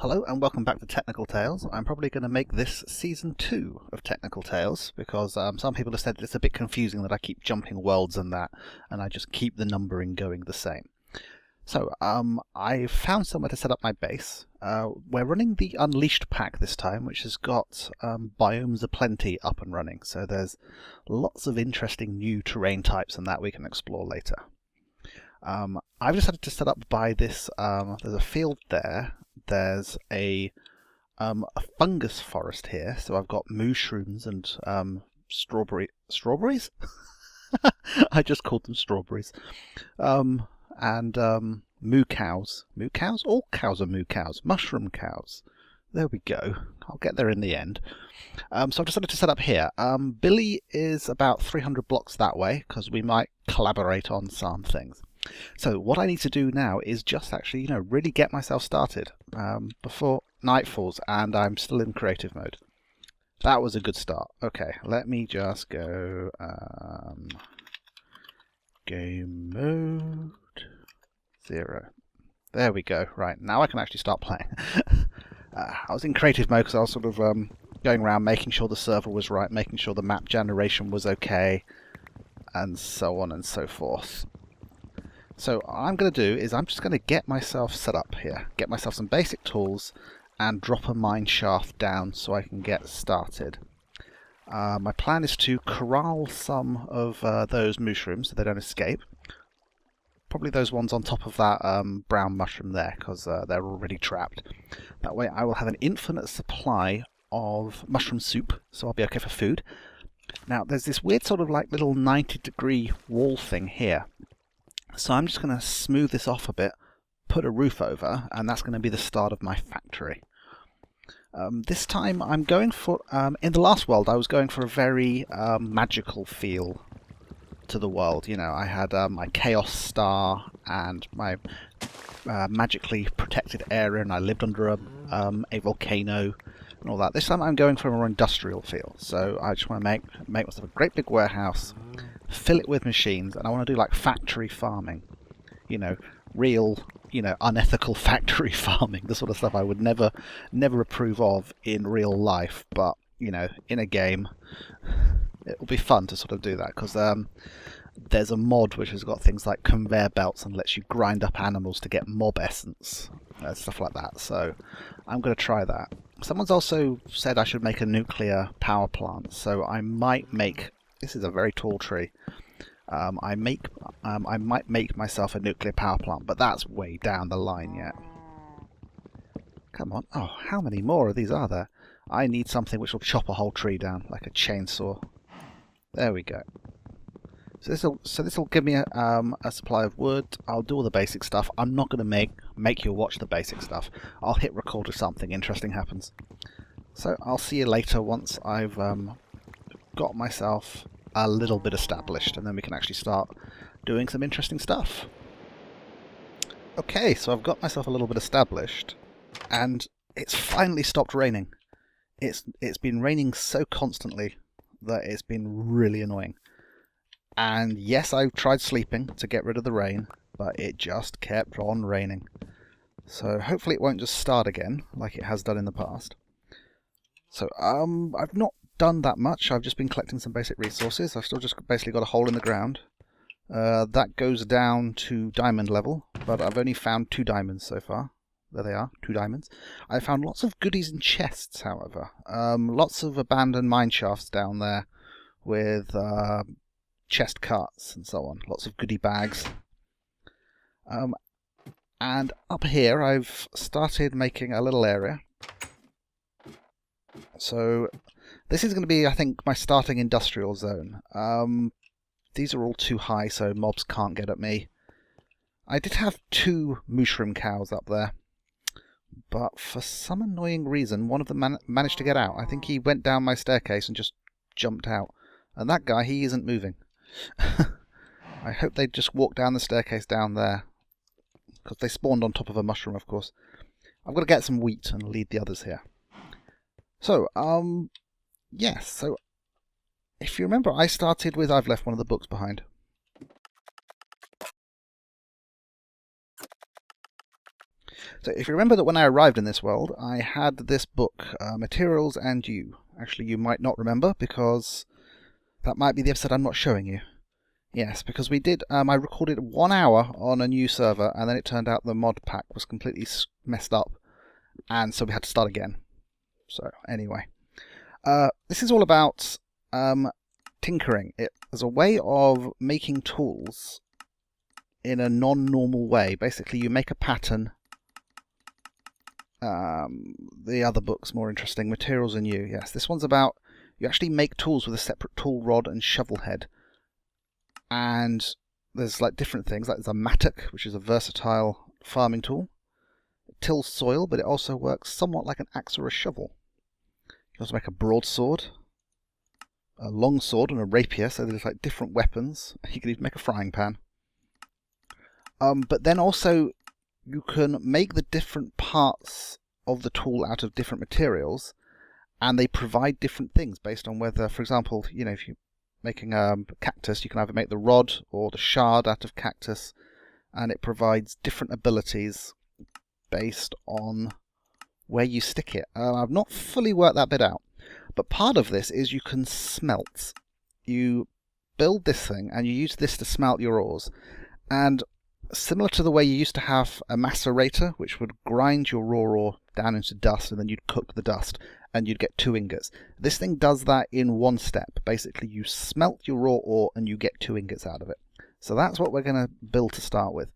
Hello and welcome back to Technical Tales. I'm probably going to make this Season 2 of Technical Tales because some people have said it's a bit confusing that I keep jumping worlds and that, and I just keep the numbering going the same. So I found somewhere to set up my base. We're running the Unleashed pack this time, which has got biomes aplenty up and running, so there's lots of interesting new terrain types and that we can explore later. I've decided to set up by this, there's a field there. There's a fungus forest here, so I've got mushrooms and strawberries? I just called them strawberries. And moo cows. Moo cows? All cows are moo cows. Mushroom cows. There we go. I'll get there in the end. So I've decided to set up here. Billy is about 300 blocks that way, because we might collaborate on some things. So what I need to do now is just actually, really get myself started before night falls, and I'm still in creative mode. That was a good start. Okay, let me just go game mode 0. There we go. Right, now I can actually start playing. I was in creative mode because I was sort of going around making sure the server was right, making sure the map generation was okay, and so on and so forth. So what I'm going to do is I'm just going to get myself set up here, get myself some basic tools and drop a mine shaft down so I can get started. My plan is to corral some of those mushrooms so they don't escape. Probably those ones on top of that brown mushroom there, because they're already trapped. That way I will have an infinite supply of mushroom soup, so I'll be okay for food. Now there's this weird sort of like little 90-degree wall thing here. So I'm just going to smooth this off a bit, put a roof over, and that's going to be the start of my factory. This time I'm going for, in the last world I was going for a very magical feel to the world. I had my Chaos Star and my magically protected area, and I lived under a volcano and all that. This time I'm going for a more industrial feel, so I just want to make myself a great big warehouse, fill it with machines, and I want to do like factory farming. Real, unethical factory farming, the sort of stuff I would never approve of in real life, but, in a game, it will be fun to sort of do that, because there's a mod which has got things like conveyor belts and lets you grind up animals to get mob essence, stuff like that, so I'm going to try that. Someone's also said I should make a nuclear power plant, so I might make, this is a very tall tree, I might make myself a nuclear power plant, but that's way down the line yet. Come on. Oh, how many more of these are there? I need something which will chop a whole tree down, like a chainsaw. There we go. So this will give me a supply of wood. I'll do all the basic stuff. I'm not going to make you watch the basic stuff. I'll hit record if something interesting happens. So I'll see you later once I've got myself a little bit established, and then we can actually start doing some interesting stuff. Okay, so I've got myself a little bit established, and it's finally stopped raining. It's been raining so constantly that it's been really annoying. And yes, I tried sleeping to get rid of the rain, but it just kept on raining. So hopefully it won't just start again like it has done in the past. So I've not done that much. I've just been collecting some basic resources. I've still just basically got a hole in the ground. That goes down to diamond level, but I've only found 2 diamonds so far. There they are, 2 diamonds. I found lots of goodies in chests, however. Lots of abandoned mine shafts down there with chest cuts and so on. Lots of goodie bags. And up here I've started making a little area. So this is going to be, I think, my starting industrial zone. These are all too high, so mobs can't get at me. I did have 2 mushroom cows up there, but for some annoying reason, one of them managed to get out. I think he went down my staircase and just jumped out. And that guy, he isn't moving. I hope they just walked down the staircase down there, because they spawned on top of a mushroom, of course. I've got to get some wheat and lead the others here. So, yes, so if you remember, I started with I've left one of the books behind. So if you remember that when I arrived in this world, I had this book, Materials and You. Actually, you might not remember because that might be the episode I'm not showing you. Yes, because we did, I recorded 1 hour on a new server, and then it turned out the mod pack was completely messed up, and so we had to start again. So, anyway. This is all about tinkering. It as a way of making tools in a non-normal way. Basically, you make a pattern. The other book's more interesting, Materials and You. Yes, this one's about, you actually make tools with a separate tool rod and shovel head. And there's like different things, like there's a mattock, which is a versatile farming tool. It tills soil, but it also works somewhat like an axe or a shovel. You can also make a broadsword, a long sword, and a rapier, so there's like different weapons. You can even make a frying pan. But then also you can make the different parts of the tool out of different materials, and they provide different things based on whether, for example, you know, if you're making a cactus, you can either make the rod or the shard out of cactus, and it provides different abilities based on where you stick it. I've not fully worked that bit out, but part of this is you can smelt. You build this thing and you use this to smelt your ores, and similar to the way you used to have a macerator, which would grind your raw ore down into dust, and then you'd cook the dust, and you'd get 2 ingots. This thing does that in 1 step. Basically, you smelt your raw ore, and you get 2 ingots out of it. So that's what we're going to build to start with.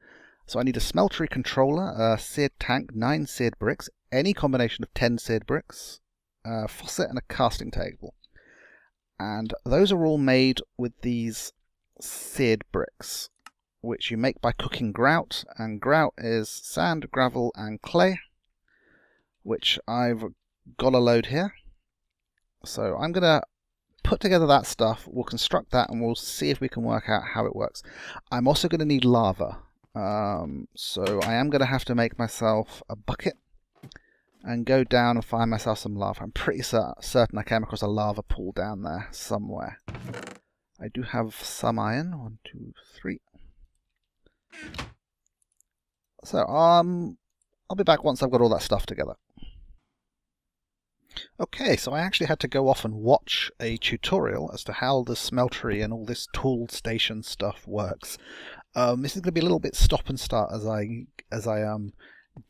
So I need a smeltery controller, a seared tank, 9 seared bricks, any combination of 10 seared bricks, a faucet, and a casting table. And those are all made with these seared bricks, which you make by cooking grout, and grout is sand, gravel, and clay, which I've got a load here. So I'm going to put together that stuff, we'll construct that, and we'll see if we can work out how it works. I'm also going to need lava, so I am going to have to make myself a bucket and go down and find myself some lava. I'm pretty certain I came across a lava pool down there somewhere. I do have some iron. 1, 2, 3. So, I'll be back once I've got all that stuff together. Okay, so I actually had to go off and watch a tutorial as to how the smeltery and all this tool station stuff works. This is going to be a little bit stop and start as I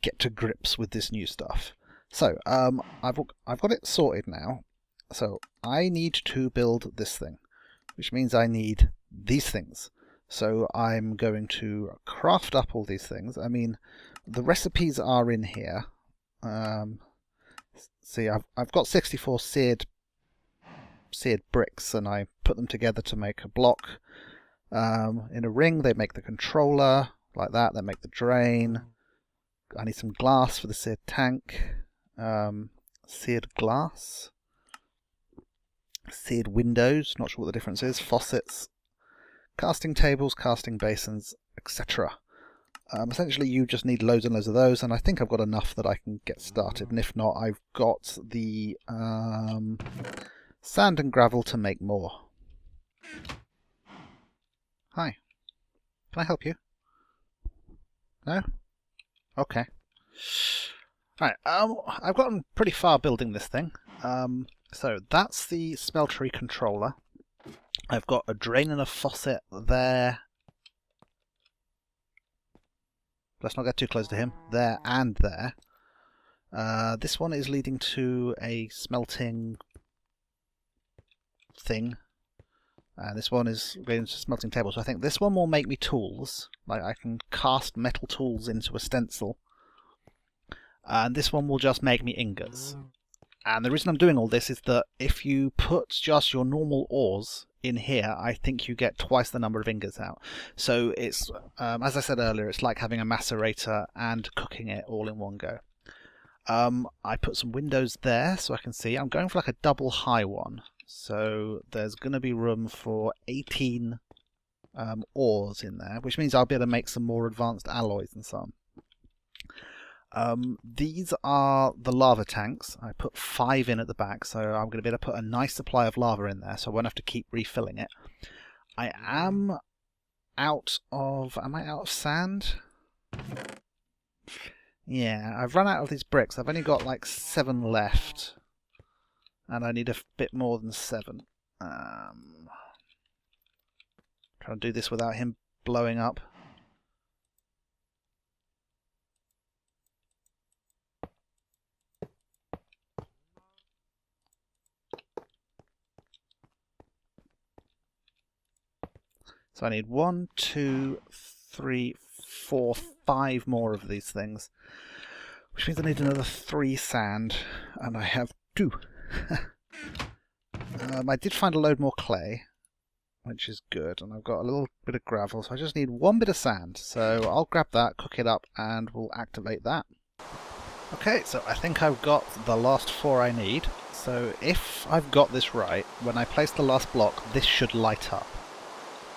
get to grips with this new stuff. So, I've got it sorted now. So, I need to build this thing, which means I need these things. So I'm going to craft up all these things. I mean, the recipes are in here. See, I've got 64 seared bricks, and I put them together to make a block. In a ring, they make the controller, like that. They make the drain. I need some glass for the seared tank. Seared glass. Seared windows, not sure what the difference is. Faucets. Casting tables, casting basins, etc. Essentially, you just need loads and loads of those, and I think I've got enough that I can get started. And if not, I've got the sand and gravel to make more. Hi. Can I help you? No? Okay. Right, I've gotten pretty far building this thing. So that's the smeltery controller. I've got a drain and a faucet there. Let's not get too close to him. There and there. This one is leading to a smelting thing. And this one is going to a smelting table. So I think this one will make me tools. Like I can cast metal tools into a stencil. And this one will just make me ingots. And the reason I'm doing all this is that if you put just your normal ores in here, I think you get twice the number of ingots out. So it's, as I said earlier, it's like having a macerator and cooking it all in one go. I put some windows there so I can see. I'm going for like a double high one. So there's going to be room for 18 ores in there, which means I'll be able to make some more advanced alloys and so on. These are the lava tanks. I put 5 in at the back, so I'm going to be able to put a nice supply of lava in there, so I won't have to keep refilling it. I am out of... Am I out of sand? Yeah, I've run out of these bricks. I've only got like 7 left. And I need a bit more than 7. Trying to do this without him blowing up. So I need 1, 2, 3, 4, 5 more of these things. Which means I need another 3 sand. And I have 2. I did find a load more clay, which is good. And I've got a little bit of gravel. So I just need 1 bit of sand. So I'll grab that, cook it up, and we'll activate that. Okay, so I think I've got the last 4 I need. So if I've got this right, when I place the last block, this should light up.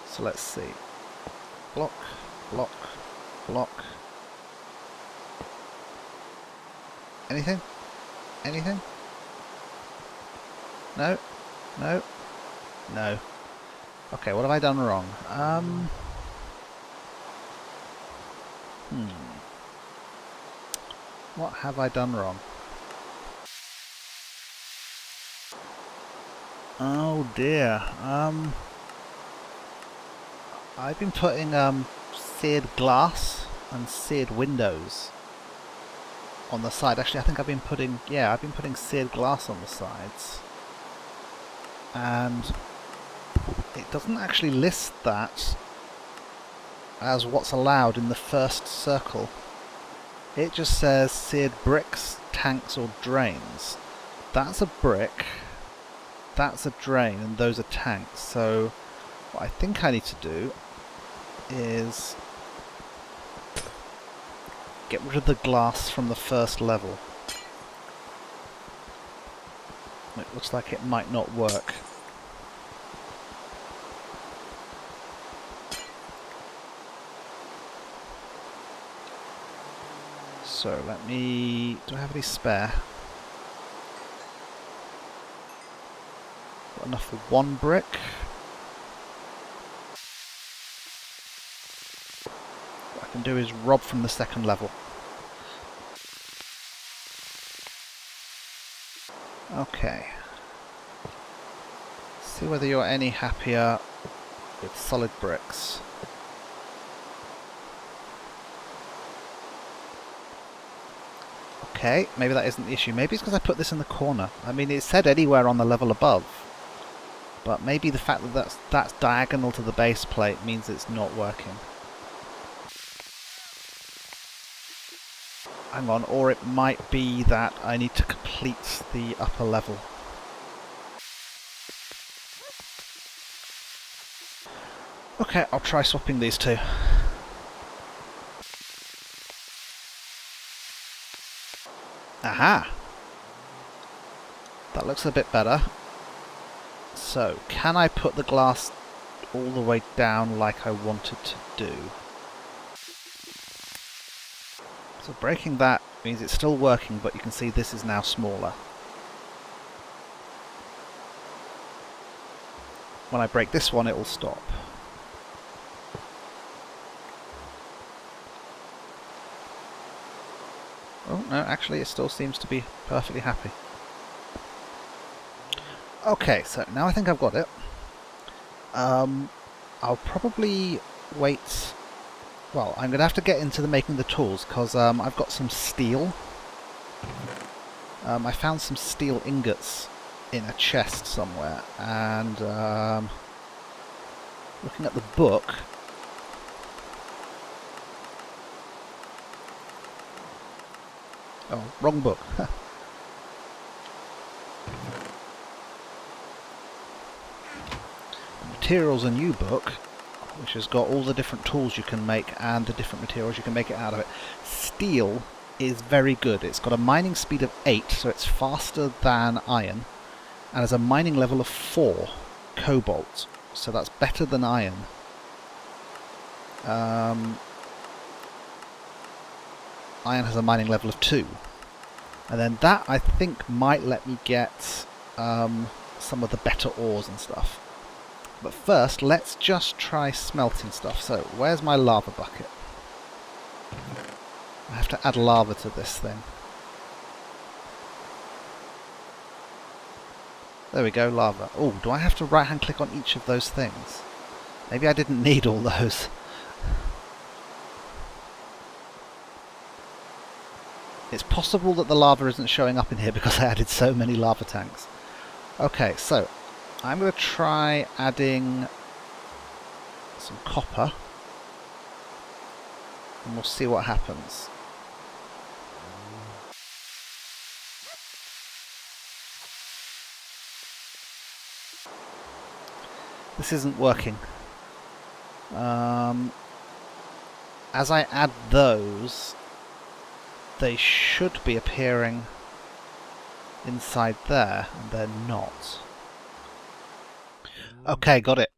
So let's see. Block, block, block. Anything? Anything? No? No? No. Okay, what have I done wrong? What have I done wrong? Oh dear. I've been putting seared glass and seared windows on the side. Actually, I think I've been putting seared glass on the sides. And it doesn't actually list that as what's allowed in the first circle. It just says seared bricks, tanks or drains. That's a brick, that's a drain, and those are tanks. So what I think I need to do is get rid of the glass from the first level. It looks like it might not work. So let me... do I have any spare? Got enough for 1 brick. What I can do is rob from the second level. Okay. See whether you're any happier with solid bricks. Okay, maybe that isn't the issue. Maybe it's because I put this in the corner. I mean, it said anywhere on the level above. But maybe the fact that that's diagonal to the base plate means it's not working. Hang on, or it might be that I need to complete the upper level. Okay, I'll try swapping these two. Aha! That looks a bit better. So, can I put the glass all the way down like I wanted to do? So breaking that means it's still working, but you can see this is now smaller. When I break this one, it will stop. Oh, no, actually it still seems to be perfectly happy. Okay, so now I think I've got it. I'll probably wait... Well, I'm going to have to get into making the tools, because I've got some steel. I found some steel ingots in a chest somewhere, and looking at the book... Oh, wrong book. Materials a new book, which has got all the different tools you can make and the different materials you can make it out of it. Steel is very good. It's got a mining speed of 8, so it's faster than iron, and has a mining level of 4 cobalt, so that's better than iron. Iron has a mining level of 2, and then that I think might let me get some of the better ores and stuff. But first, let's just try smelting stuff. So, where's my lava bucket? I have to add lava to this thing. There we go, lava. Oh, do I have to right-hand click on each of those things? Maybe I didn't need all those. It's possible that the lava isn't showing up in here because I added so many lava tanks. Okay, so I'm going to try adding some copper and we'll see what happens. This isn't working. As I add those, they should be appearing inside there, and they're not. Okay, got it.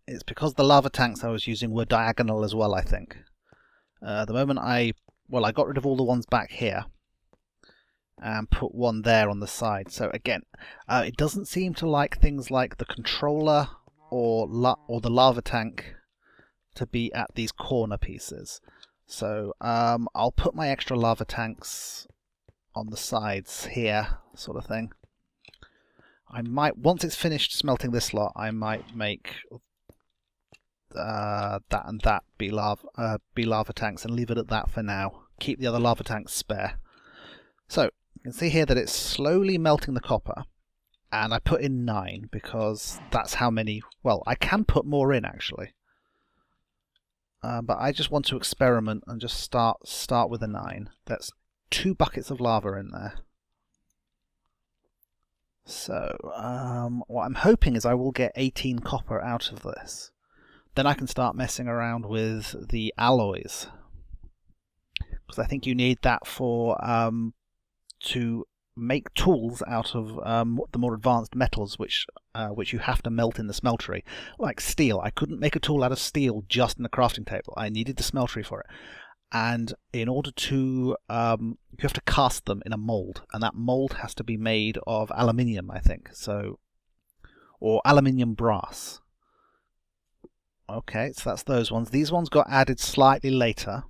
It's because the lava tanks I was using were diagonal as well, I think. The moment I got rid of all the ones back here and put one there on the side. So again, it doesn't seem to like things like the controller or the lava tank to be at these corner pieces. So I'll put my extra lava tanks on the sides here, sort of thing. I might, once it's finished smelting this lot, I might make that and that be lava tanks and leave it at that for now. Keep the other lava tanks spare. So you can see here that it's slowly melting the copper, and I put in 9 because that's how many. Well, I can put more in actually, but I just want to experiment and just start with a 9. That's 2 buckets of lava in there. So what I'm hoping is I will get 18 copper out of this. Then I can start messing around with the alloys, because I think you need that for to make tools out of the more advanced metals, which you have to melt in the smeltery, like steel. I couldn't make a tool out of steel just in the crafting table. I needed the smeltery for it. And in order to, you have to cast them in a mold, and that mold has to be made of aluminium, I think, so, or aluminium brass. Okay, so that's those ones. These ones got added slightly later,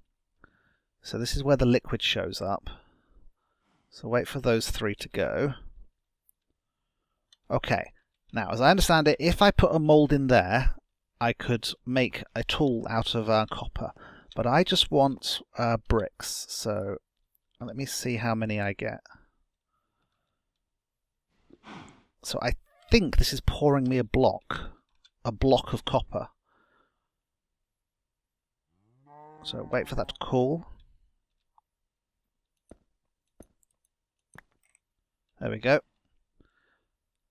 so this is where the liquid shows up. So wait for those 3 to go. Okay, now as I understand it, if I put a mold in there, I could make a tool out of copper. But I just want bricks, so let me see how many I get. So I think this is pouring me a block of copper. So wait for that to cool. There we go.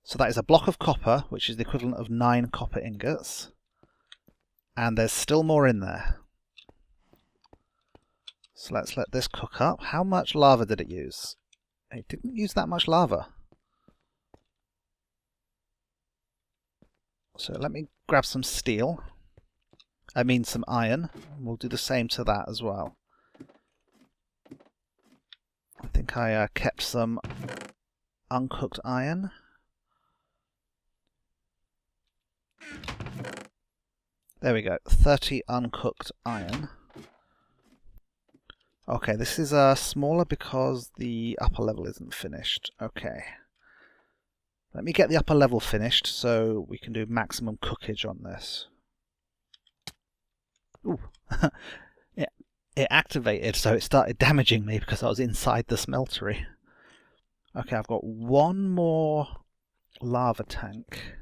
So that is a block of copper, which is the equivalent of 9 copper ingots. And there's still more in there. So let's let this cook up. How much lava did it use? It didn't use that much lava. So let me grab some steel. I mean some iron. We'll do the same to that as well. I think I kept some uncooked iron. There we go. 30 uncooked iron. Okay, this is smaller because the upper level isn't finished. Okay. Let me get the upper level finished so we can do maximum cookage on this. Ooh. It activated, so it started damaging me because I was inside the smeltery. Okay, I've got one more lava tank.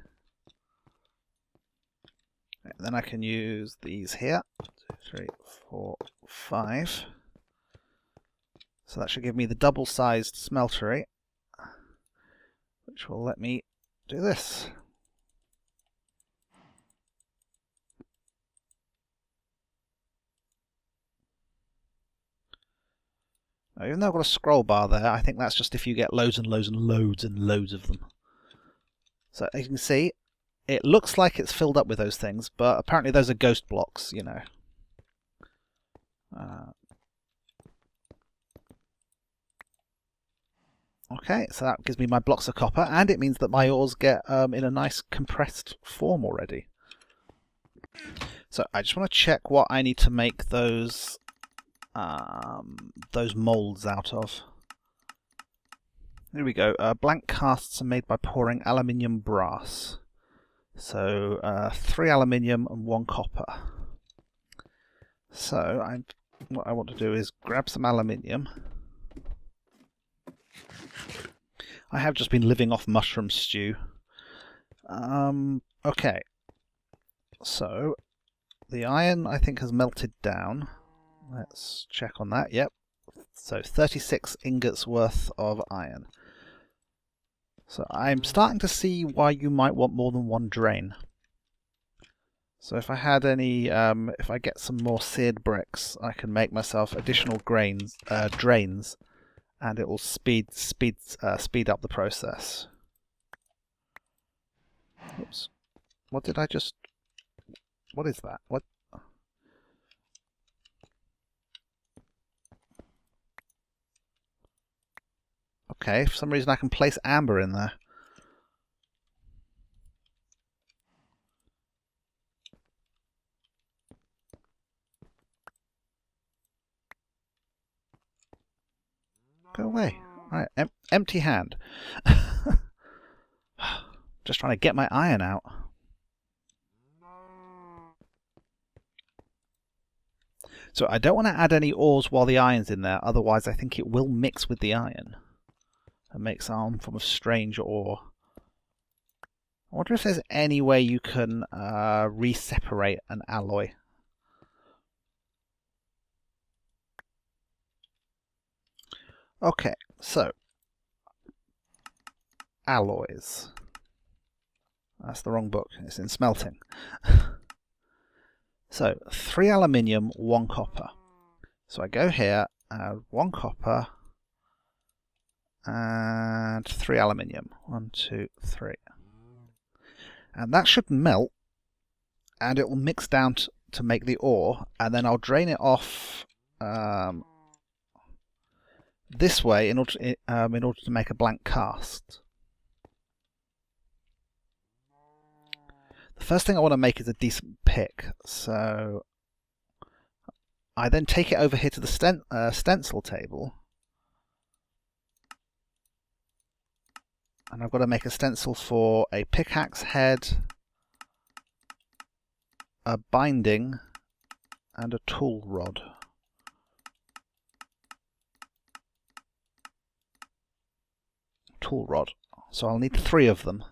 Then I can use these here. 2, 3, 4, 5. So that should give me the double-sized smeltery, which will let me do this. Now, even though I've got a scroll bar there, I think that's just if you get loads and loads and loads and loads of them. So as you can see, it looks like it's filled up with those things, but apparently those are ghost blocks, you know. Okay, so that gives me my blocks of copper, and it means that my ores get in a nice compressed form already. So I just want to check what I need to make those those moulds out of. Here we go. Blank casts are made by pouring aluminium brass. So 3 aluminium and 1 copper. So what I want to do is grab some aluminium. I have just been living off mushroom stew. Okay. So the iron I think has melted down. Let's check on that. Yep. So 36 ingots worth of iron. So I'm starting to see why you might want more than 1 drain. So if I had any, if I get some more seared bricks, I can make myself additional drains, and it will speed up the process. Oops. What did I just... What is that? What? Okay, for some reason I can place amber in there. Go away. Right, empty hand. Just trying to get my iron out. So I don't want to add any ores while the iron's in there, otherwise I think it will mix with the iron and make some form of strange ore. I wonder if there's any way you can re-separate an alloy. Okay, so alloys. That's the wrong book, it's in Smelting. So 3 aluminium, 1 copper. So I go here, add 1 copper and 3 aluminium. 1, 2, 3. And that should melt, and it will mix down to make the ore, and then I'll drain it off this way in order to make a blank cast. The first thing I want to make is a decent pick, so I then take it over here to the stencil table, and I've got to make a stencil for a pickaxe head, a binding, and a tool rod. Tool rod. So I'll need 3 of them.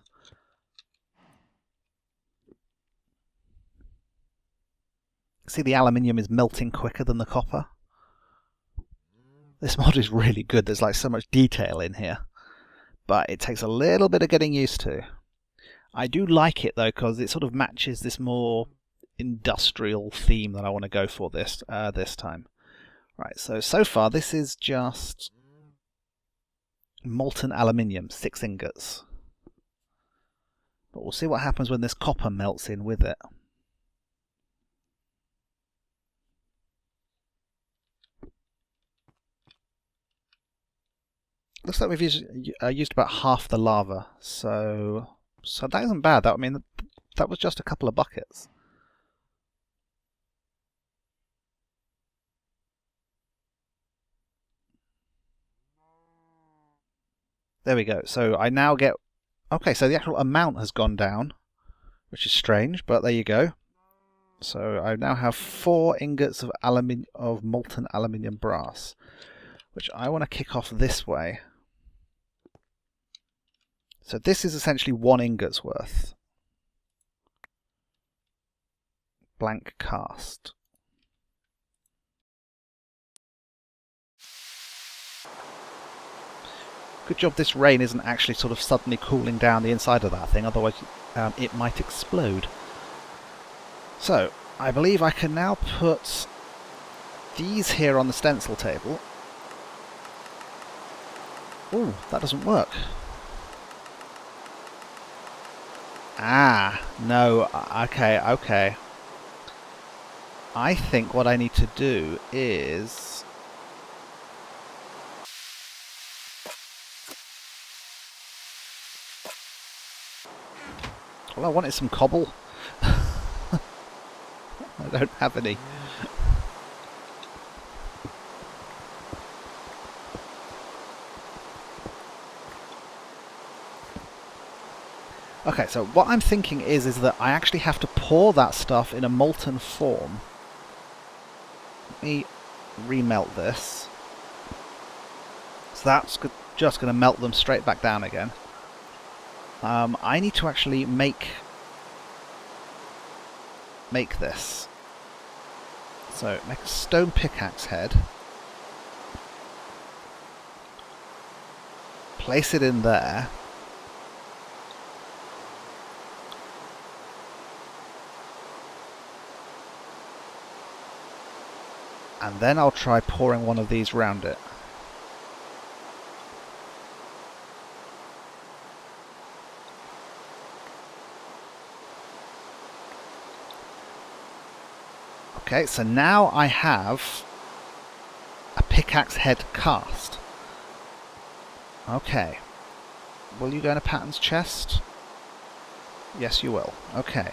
See, the aluminium is melting quicker than the copper. This mod is really good. There's like so much detail in here, but it takes a little bit of getting used to. I do like it though, because it sort of matches this more industrial theme that I want to go for this time. Right, so far this is just molten aluminium, 6 ingots. But we'll see what happens when this copper melts in with it. Looks like we've used about half the lava, so that isn't bad. I mean, that was just a couple of buckets. There we go. So I now get... Okay, so the actual amount has gone down, which is strange, but there you go. So I now have 4 ingots of molten aluminium brass, which I want to kick off this way. So this is essentially 1 ingot's worth. Blank cast. Good job this rain isn't actually sort of suddenly cooling down the inside of that thing, otherwise it might explode. So, I believe I can now put these here on the stencil table. Ooh, that doesn't work. Ah, no, okay. I think what I need to do is... All I want is some cobble. I don't have any. Okay, so what I'm thinking is that I actually have to pour that stuff in a molten form. Let me remelt this. So that's just going to melt them straight back down again. I need to actually make this. So make a stone pickaxe head. Place it in there. And then I'll try pouring one of these round it. Okay, so now I have a pickaxe head cast. Okay. Will you go in a patterns chest? Yes, you will. Okay.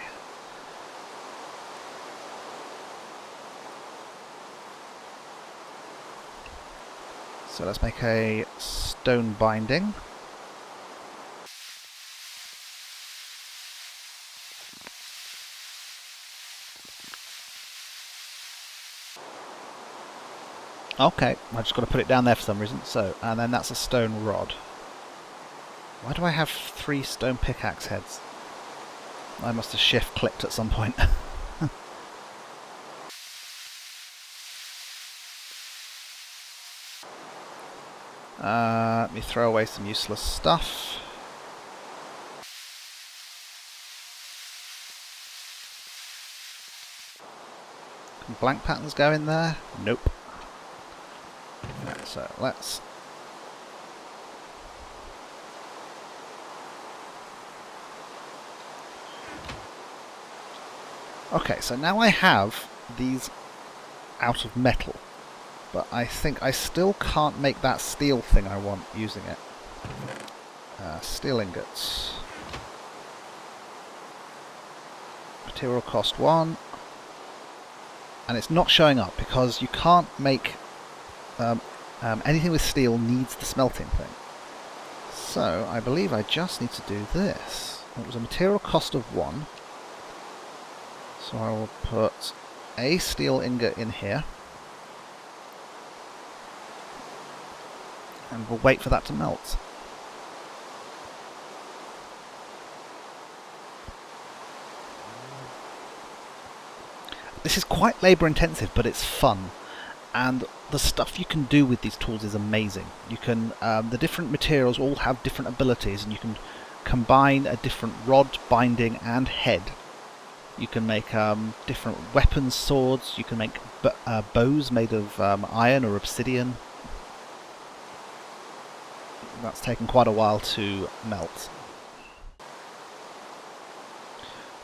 So let's make a stone binding. Okay, I just got to put it down there for some reason. So, and then that's a stone rod. Why do I have 3 stone pickaxe heads? I must have shift clicked at some point. Let me throw away some useless stuff. Can blank patterns go in there? Nope. So let's... Okay, so now I have these out of metal, but I think I still can't make that steel thing I want using it. Steel ingots. Material cost 1. And it's not showing up because you can't make... anything with steel needs the smelting thing. So I believe I just need to do this. It was a material cost of 1. So I will put a steel ingot in here. And we'll wait for that to melt. This is quite labour intensive, but it's fun. And the stuff you can do with these tools is amazing. You can, the different materials all have different abilities, and you can combine a different rod, binding, and head. You can make different weapons, swords. You can make bows made of iron or obsidian. That's taken quite a while to melt.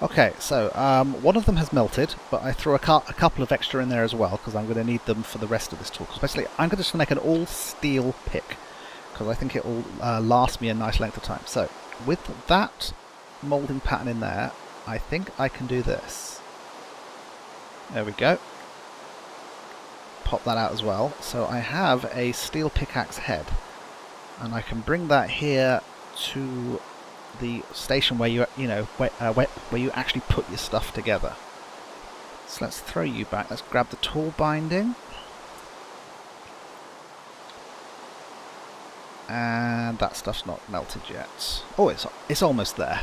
Okay, so one of them has melted, but I threw a couple of extra in there as well, because I'm going to need them for the rest of this tool. Because basically, I'm just going to make an all-steel pick, because I think it will last me a nice length of time. So, with that moulding pattern in there, I think I can do this. There we go. Pop that out as well. So I have a steel pickaxe head, and I can bring that here to the station where you where you actually put your stuff together. So let's throw you back. Let's grab the tool binding, and that stuff's not melted yet. Oh, it's almost there.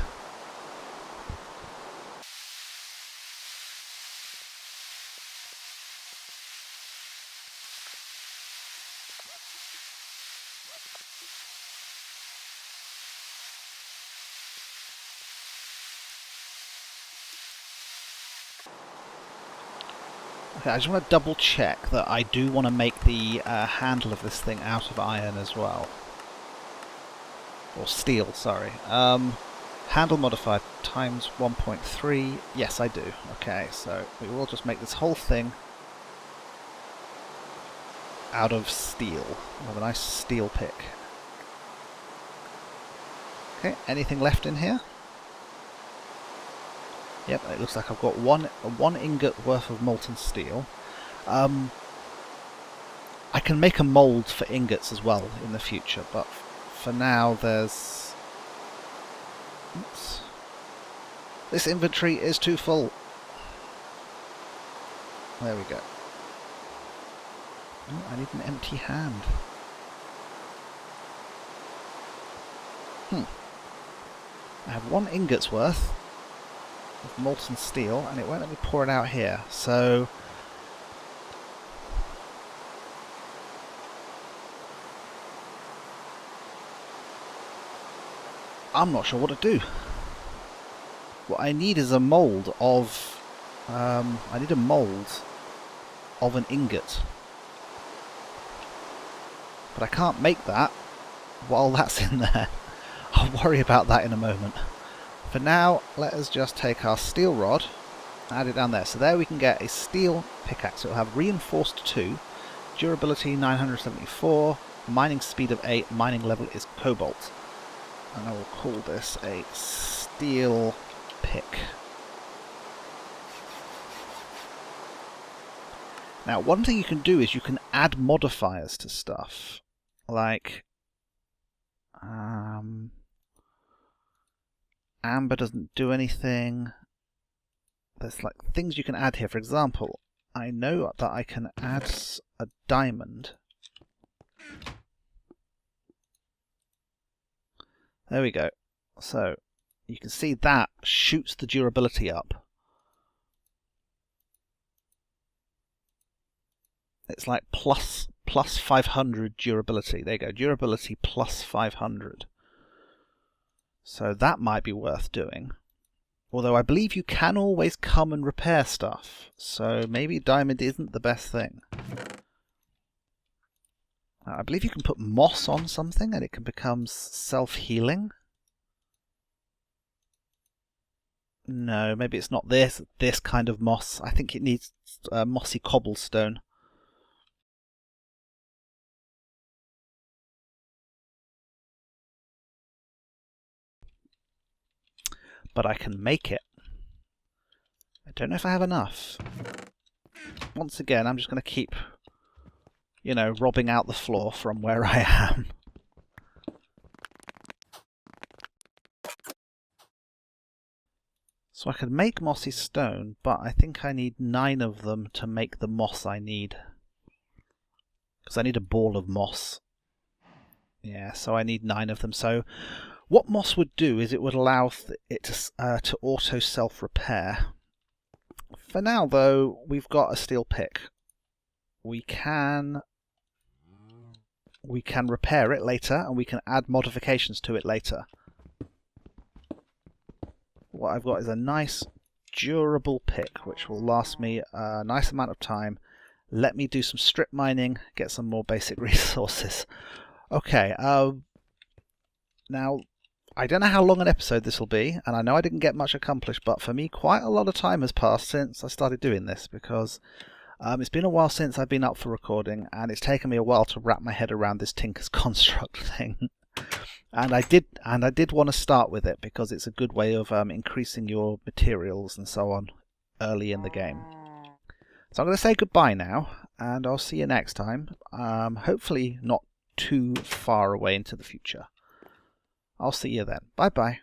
Okay, I just want to double check that I do want to make the handle of this thing out of iron as well. Or steel, sorry. Handle modified times 1.3. Yes, I do. Okay, so we will just make this whole thing out of steel. Have a nice steel pick. Okay, anything left in here? Yep, it looks like I've got one ingot worth of molten steel. I can make a mould for ingots as well in the future, but for now there's... Oops. This inventory is too full. There we go. Oh, I need an empty hand. I have 1 ingot's worth of molten steel, and it won't let me pour it out here, so... I'm not sure what to do. What I need is a mould of... I need a mould of an ingot. But I can't make that while that's in there. I'll worry about that in a moment. For now, let us just take our steel rod and add it down there. So there we can get a steel pickaxe. It will have reinforced 2, durability 974, mining speed of 8, mining level is cobalt. And I will call this a steel pick. Now, one thing you can do is you can add modifiers to stuff. Like... amber doesn't do anything. There's like things you can add here. For example, I know that I can add a diamond. There we go. So you can see that shoots the durability up. It's like plus 500 durability. There you go. Durability plus 500. So that might be worth doing. Although I believe you can always come and repair stuff. So maybe diamond isn't the best thing. I believe you can put moss on something and it can become self-healing. No, maybe it's not this kind of moss. I think it needs mossy cobblestone. But I can make it. I don't know if I have enough. Once again, I'm just going to keep, you know, robbing out the floor from where I am. So I can make mossy stone, but I think I need 9 of them to make the moss I need. Because I need a ball of moss. Yeah, so I need 9 of them. So what moss would do is it would allow it to auto self-repair. For now, though, we've got a steel pick. We can repair it later, and we can add modifications to it later. What I've got is a nice, durable pick, which will last me a nice amount of time. Let me do some strip mining, get some more basic resources. Okay, now, I don't know how long an episode this will be, and I know I didn't get much accomplished, but for me, quite a lot of time has passed since I started doing this, because it's been a while since I've been up for recording, and it's taken me a while to wrap my head around this Tinker's Construct thing. And I did want to start with it, because it's a good way of increasing your materials and so on early in the game. So I'm going to say goodbye now, and I'll see you next time. Hopefully not too far away into the future. I'll see you then. Bye bye.